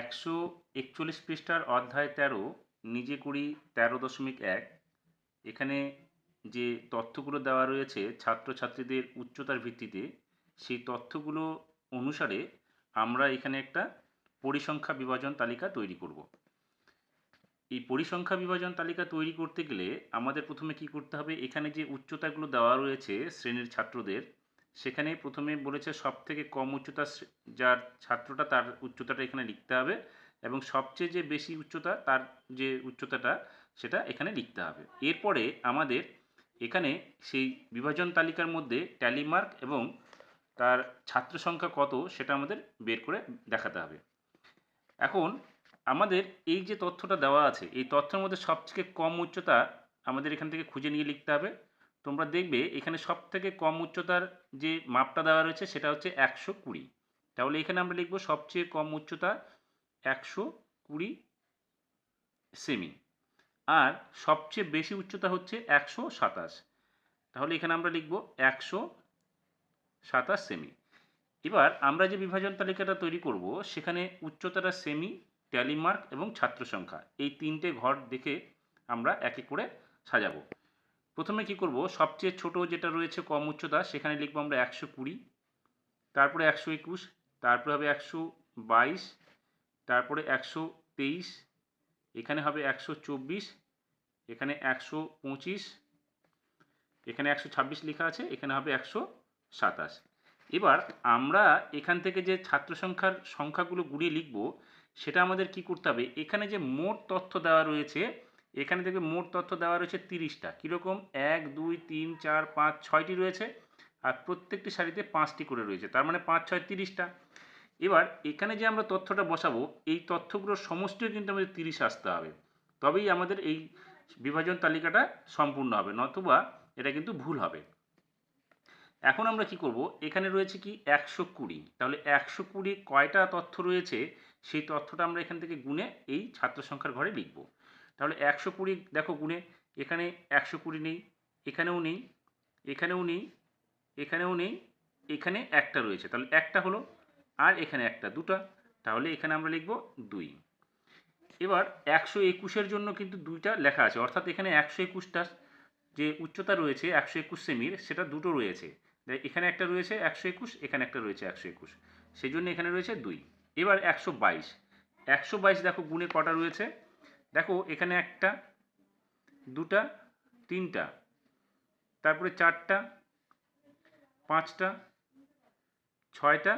141 পৃষ্ঠার অধ্যায় 13 নিজে করি 13.1। এখানে যে তথ্যগুলো দেওয়া রয়েছে ছাত্রছাত্রীদের উচ্চতার ভিত্তিতে, সেই তথ্যগুলো অনুসারে আমরা এখানে একটা পরিসংখ্যা বিভাজন তালিকা তৈরি করব। এই পরিসংখ্যা বিভাজন তালিকা তৈরি করতে গেলে আমাদের প্রথমে কি করতে হবে, এখানে যে উচ্চতাগুলো দেওয়া রয়েছে শ্রেণীর ছাত্রদের, সেখানে প্রথমে বলেছে সব থেকে কম উচ্চতা যার ছাত্রটা তার উচ্চতাটা এখানে লিখতে হবে, এবং সবচেয়ে যে বেশি উচ্চতা তার যে উচ্চতাটা সেটা এখানে লিখতে হবে। এরপরে আমাদের এখানে সেই বিভাজন তালিকার মধ্যে ট্যালি মার্ক এবং তার ছাত্র সংখ্যা কত সেটা আমাদের বের করে দেখাতে হবে। এখন আমাদের এই যে তথ্যটা দেওয়া আছে, এই তথ্যের মধ্যে সবথেকে কম উচ্চতা আমাদের এখান থেকে খুঁজে নিয়ে লিখতে হবে। তোমরা দেখবে এখানে সব থেকে কম উচ্চতার যে মাপটা দেওয়া রয়েছে সেটা হচ্ছে 120। তাহলে এখানে আমরা লিখব সবচেয়ে কম উচ্চতা 120 সেমি, আর সবচেয়ে বেশি উচ্চতা হচ্ছে 127। তাহলে এখানে আমরা লিখব 127 সেমি। এবার আমরা যে বিভাজন তালিকাটা তৈরি করব সেখানে উচ্চতাটা সেমি, ট্যালি মার্ক এবং ছাত্র সংখ্যা এই তিনটে ঘর দেখে আমরা এক এক করে সাজাবো। প্রথমে কি করব, সবচেয়ে ছোট যেটা রয়েছে কম উচ্চতা সেখানে লিখবো আমরা 120, তারপরে 121, তারপরে হবে 122, তারপরে 123, এখানে হবে 124, এখানে 125, এখানে 126 লেখা আছে, এখানে হবে 127। এবার আমরা এখান থেকে যে ছাত্র সংখ্যার সংখ্যাগুলো গুলিয়ে লিখব সেটা আমাদের কি করতে হবে, এখানে যে মোট তথ্য দেওয়া রয়েছে, এখানে দেখবে মোট তথ্য দেওয়া রয়েছে 30টা। কীরকম, 1 2 3 4 5 6টি রয়েছে, আর প্রত্যেকটি সারিতে 5টি করে রয়েছে, তার মানে 5 6 30টা। এবার এখানে যে আমরা তথ্যটা বসাবো এই তথ্যগুলোর সমষ্টিও কিন্তু আমাদের 30 আসতে হবে, তবেই আমাদের এই বিভাজন তালিকাটা সম্পূর্ণ হবে, নতুবা এটা কিন্তু ভুল হবে। এখন আমরা কি করব, এখানে রয়েছে কি 120, তাহলে 120 কয়টা তথ্য রয়েছে সেই তথ্যটা আমরা এখান থেকে গুনে এই ছাত্র সংখ্যার ঘরে লিখব। তাহলে 120 দেখো গুনে, এখানে 120 নেই, এখানেও নেই, এখানেও নেই, এখানেও নেই, এখানে একটা রয়েছে, তাহলে একটা হলো, আর এখানে একটা, দুটা, তাহলে এখানে আমরা লিখব 2। এবার 121-এর জন্য কিন্তু দুইটা লেখা আছে, অর্থাৎ এখানে 121টা যে উচ্চতা রয়েছে 121 সেমির সেটা দুটো রয়েছে, এখানে একটা রয়েছে 121, এখানে একটা রয়েছে 121, সেই জন্য এখানে রয়েছে 2। এবার 122, 122 দেখো গুণে কটা রয়েছে, দেখো এখানে একটা, দুটা, তিনটা, তারপরে চারটা, পাঁচটা, ছয়টা,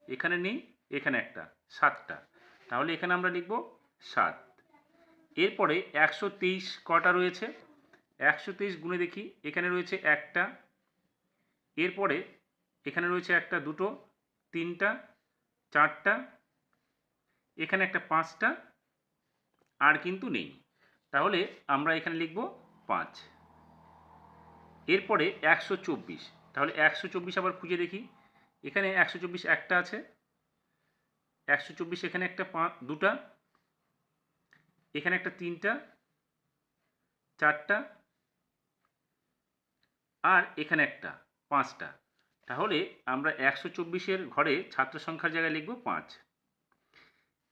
এখানে নেই, এখানে একটা, 7টা, তাহলে এখানে আমরা লিখব 7। এরপরে 123 কটা রয়েছে, 123 গুণে দেখি, এখানে রয়েছে একটা, এরপরে এখানে রয়েছে একটা, দুটো, তিনটা, চারটা, এখানে একটা, 5টা, আর কিন্তু নেই, তাহলে আমরা এখানে লিখব 5। এরপরে 124, তাহলে 124 আবার খুঁজে দেখি, এখানে 124 একটা আছে, 124 এখানে একটা, দুটা, এখানে একটা, তিনটা, চারটা, আর এখানে একটা, 5টা, তাহলে আমরা 124-এর ঘরে ছাত্র সংখ্যার জায়গায় লিখব 5।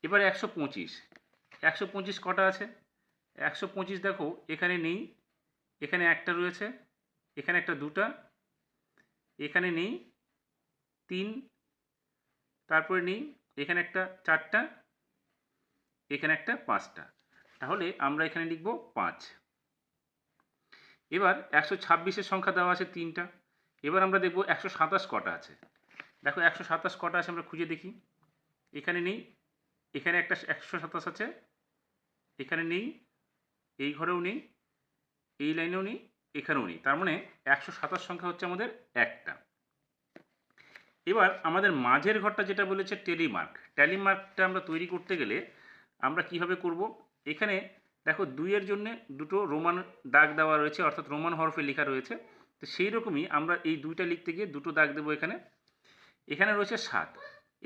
এবার 125, 125 কটা আছে, 125 দেখো এখানে নেই, এখানে একটা রয়েছে, এখানে একটা, দুটা, এখানে নেই, 3, তারপরে নেই, এখানে একটা, চারটা, এখানে একটা, 5টা, তাহলে আমরা এখানে লিখব 5। এবার 126-এর সংখ্যা দেওয়া আছে 3টা। এবার আমরা দেখব 127 কটা আছে, দেখো 127 কটা আছে আমরা খুঁজে দেখি, এখানে নেই, এখানে একটা 127 আছে, এখানে নেই, এই ঘরেও নেই, এই লাইনেও নেই, এখানেও নেই, তার মানে 127 সংখ্যা হচ্ছে আমাদের একটা। এবার আমাদের মাঝের ঘরটা যেটা বলেছে ট্যালি মার্ক, ট্যালি মার্কটা আমরা তৈরি করতে গেলে আমরা কিভাবে করব, এখানে দেখো 2-এর জন্য দুটো রোমান দাগ দেওয়া রয়েছে, অর্থাৎ রোমান হরফে লেখা রয়েছে, তো সেই রকমই আমরা এই 2টা লিখতে গিয়ে দুটো দাগ দেবো এখানে। এখানে রয়েছে 7,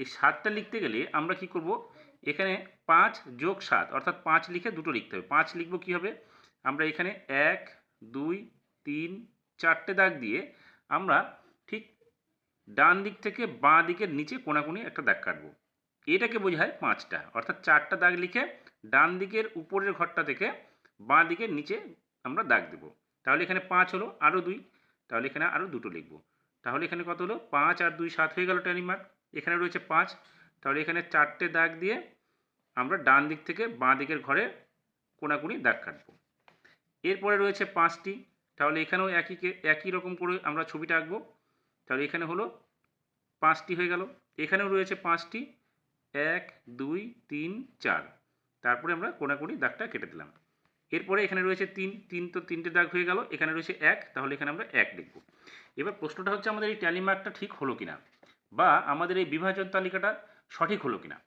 এই 7টা লিখতে গেলে আমরা কি করব, এখানে 5 যোগ 7 অর্থাৎ 5 লিখে দুটো লিখতে হবে। 5 লিখব কী হবে, আমরা এখানে 1 2 3 4টে দাগ দিয়ে আমরা ঠিক ডান দিক থেকে বাঁ দিকের নিচে কোনাকুনি একটা দাগ কাটবো, এটাকে বোঝায় 5টা, অর্থাৎ 4টা দাগ লিখে ডান দিকের উপরের ঘরটা থেকে বাঁ দিকের নিচে আমরা দাগ দেব। তাহলে এখানে 5 হলো, আরও 2, তাহলে এখানে আরও দুটো লিখব। তাহলে এখানে কত হলো, 5 আর 2 7 হয়ে গেল ট্যালি মার্ক। এখানে রয়েছে 5, তাহলে এখানে 4টে দাগ দিয়ে আমরা ডান দিক থেকে বাঁ দিকের ঘরে কোনাকুনি দাগ কাটবো। এরপরে রয়েছে 5টি, তাহলে এখানেও একই রকম করে আমরা ছবিটা আঁকবো। তাহলে এখানে হলো 5টি হয়ে গেল, এখানেও রয়েছে 5টি, 1 2 3 4, তারপরে আমরা কোনাকুনি দাগটা কেটে দিলাম। এরপরে এখানে রয়েছে 3 তো 3টে দাগ হয়ে গেল, এখানে রয়েছে 1, তাহলে এখানে আমরা 1 লিখব। এবার প্রশ্নটা হচ্ছে আমাদের এই ট্যালি মার্কটা ঠিক হলো কিনা, বা আমাদের এই বিভাজন তালিকাটা সঠিক হলো কিনা।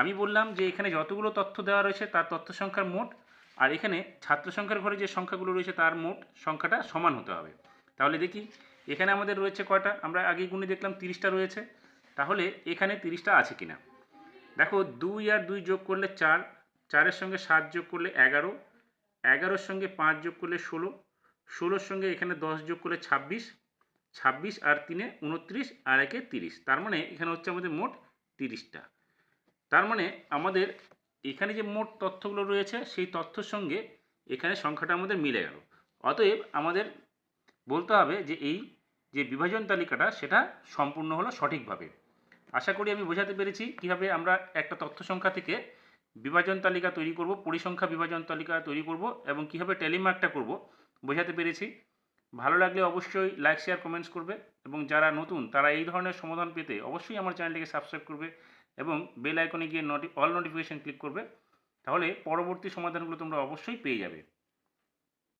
আমি বললাম যে এখানে যতগুলো তথ্য দেওয়া রয়েছে তার তথ্য সংখ্যার মোট, আর এখানে ছাত্র সংখ্যার ঘরে যে সংখ্যাগুলো রয়েছে তার মোট সংখ্যাটা সমান হতে হবে। তাহলে দেখি এখানে আমাদের রয়েছে কয়টা, আমরা আগেই গুণে দেখলাম 30টা রয়েছে, তাহলে এখানে 30টা আছে কিনা। দেখো 2 আর 2 যোগ করলে 4, 4-এর সঙ্গে 7 যোগ করলে 11, 11-র সঙ্গে 5 যোগ করলে 16, 16-র সঙ্গে এখানে 10 যোগ করলে 26, 26 আর 3-এ 29 আর 1-এ 30, তার মানে এখানে হচ্ছে আমাদের মোট 30টা। তার মানে আমাদের এখানে যে মোট তথ্যগুলো রয়েছে সেই তথ্যের সঙ্গে এখানে সংখ্যাটা আমাদের মিলে গেল। অতএব আমাদের বলতে হবে যে এই যে বিভাজন তালিকাটা সেটা সম্পূর্ণ হলো সঠিকভাবে। আশা করি আমি বোঝাতে পেরেছি কীভাবে আমরা একটা তথ্য সংখ্যা থেকে বিভাজন তালিকা তৈরি করব, পরিসংখ্যা বিভাজন তালিকা তৈরি করব এবং কীভাবে টেলিমার্কটা করব বোঝাতে পেরেছি। ভালো লাগলে অবশ্যই লাইক শেয়ার কমেন্টস করবে, এবং যারা নতুন তারা এই ধরনের সমাধান পেতে অবশ্যই আমার চ্যানেলটিকে সাবস্ক্রাইব করবে এবং বেল আইকনে গিয়ে অল নোটিফিকেশন ক্লিক করবে, তাহলে পরবর্তী সমাধানগুলো তোমরা অবশ্যই পেয়ে যাবে।